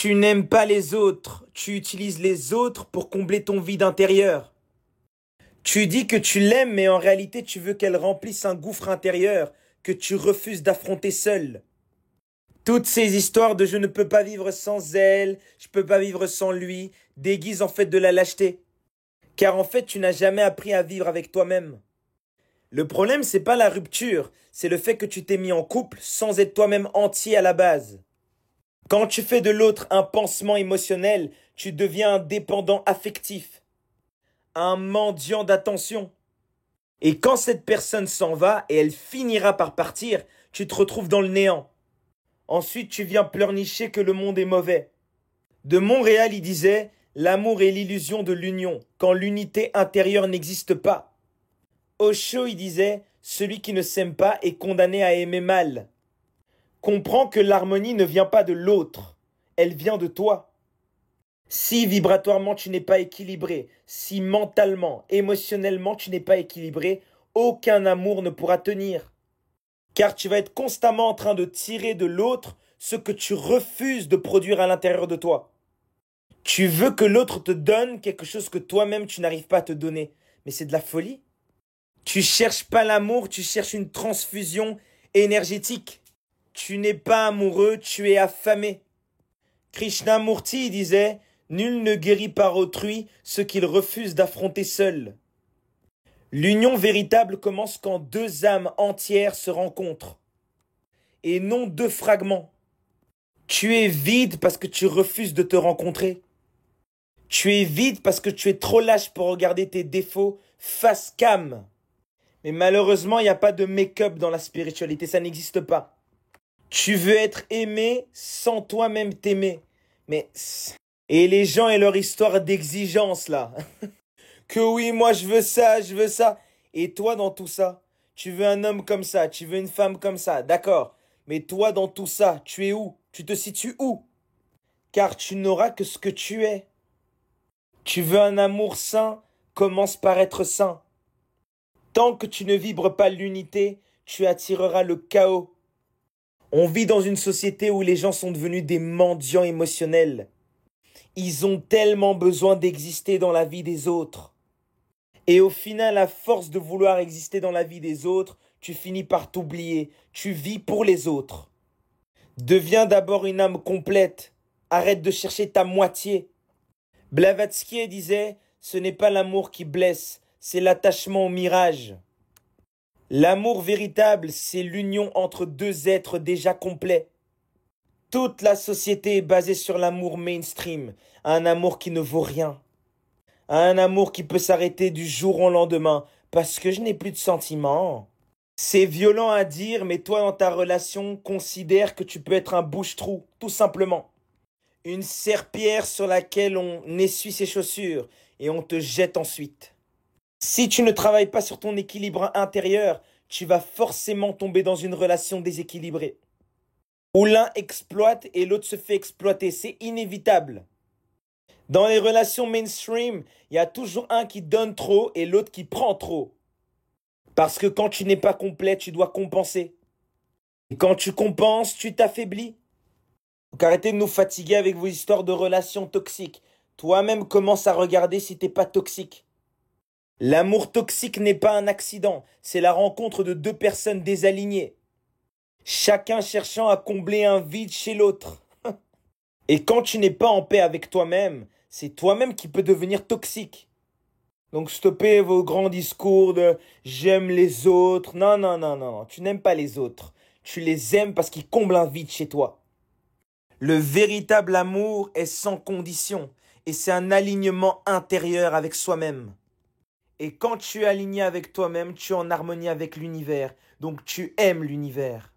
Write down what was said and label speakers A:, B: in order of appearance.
A: Tu n'aimes pas les autres, tu utilises les autres pour combler ton vide intérieur. Tu dis que tu l'aimes, mais en réalité tu veux qu'elle remplisse un gouffre intérieur que tu refuses d'affronter seul. Toutes ces histoires de je ne peux pas vivre sans elle, je peux pas vivre sans lui, déguisent en fait de la lâcheté. Car en fait tu n'as jamais appris à vivre avec toi-même. Le problème c'est pas la rupture, c'est le fait que tu t'es mis en couple sans être toi-même entier à la base. Quand tu fais de l'autre un pansement émotionnel, tu deviens un dépendant affectif, un mendiant d'attention. Et quand cette personne s'en va et elle finira par partir, tu te retrouves dans le néant. Ensuite, tu viens pleurnicher que le monde est mauvais. De Montréal, il disait « L'amour est l'illusion de l'union, quand l'unité intérieure n'existe pas. » Osho, il disait « Celui qui ne s'aime pas est condamné à aimer mal. » Comprends que l'harmonie ne vient pas de l'autre, elle vient de toi. Si vibratoirement tu n'es pas équilibré, si mentalement, émotionnellement tu n'es pas équilibré, aucun amour ne pourra tenir. Car tu vas être constamment en train de tirer de l'autre ce que tu refuses de produire à l'intérieur de toi. Tu veux que l'autre te donne quelque chose que toi-même tu n'arrives pas à te donner. Mais c'est de la folie. Tu cherches pas l'amour, tu cherches une transfusion énergétique. Tu n'es pas amoureux, tu es affamé. Krishnamurti disait « Nul ne guérit par autrui ce qu'il refuse d'affronter seul. » L'union véritable commence quand deux âmes entières se rencontrent, et non deux fragments. Tu es vide parce que tu refuses de te rencontrer. Tu es vide parce que tu es trop lâche pour regarder tes défauts face cam. Mais malheureusement, il n'y a pas de make-up dans la spiritualité, ça n'existe pas. Tu veux être aimé sans toi-même t'aimer. Et les gens et leur histoire d'exigence là. Que oui, moi je veux ça, je veux ça. Et toi dans tout ça, tu veux un homme comme ça, tu veux une femme comme ça, d'accord. Mais toi dans tout ça, tu es où? Tu te situes où? Car tu n'auras que ce que tu es. Tu veux un amour sain, commence par être sain. Tant que tu ne vibres pas l'unité, tu attireras le chaos. On vit dans une société où les gens sont devenus des mendiants émotionnels. Ils ont tellement besoin d'exister dans la vie des autres. Et au final, à force de vouloir exister dans la vie des autres, tu finis par t'oublier. Tu vis pour les autres. Deviens d'abord une âme complète. Arrête de chercher ta moitié. Blavatsky disait « Ce n'est pas l'amour qui blesse, c'est l'attachement au mirage. » L'amour véritable, c'est l'union entre deux êtres déjà complets. Toute la société est basée sur l'amour mainstream, un amour qui ne vaut rien. Un amour qui peut s'arrêter du jour au lendemain parce que je n'ai plus de sentiments. C'est violent à dire, mais toi dans ta relation, considère que tu peux être un bouche-trou, tout simplement. Une serpillière sur laquelle on essuie ses chaussures et on te jette ensuite. Si tu ne travailles pas sur ton équilibre intérieur, tu vas forcément tomber dans une relation déséquilibrée. Où l'un exploite et l'autre se fait exploiter, c'est inévitable. Dans les relations mainstream, il y a toujours un qui donne trop et l'autre qui prend trop. Parce que quand tu n'es pas complet, tu dois compenser. Et quand tu compenses, tu t'affaiblis. Donc arrêtez de nous fatiguer avec vos histoires de relations toxiques. Toi-même commence à regarder si t'es pas toxique. L'amour toxique n'est pas un accident, c'est la rencontre de deux personnes désalignées. Chacun cherchant à combler un vide chez l'autre. Et quand tu n'es pas en paix avec toi-même, c'est toi-même qui peux devenir toxique. Donc stoppez vos grands discours de « j'aime les autres ». Non, non, non, non, tu n'aimes pas les autres. Tu les aimes parce qu'ils comblent un vide chez toi. Le véritable amour est sans condition et c'est un alignement intérieur avec soi-même. Et quand tu es aligné avec toi-même, tu es en harmonie avec l'univers. Donc tu aimes l'univers.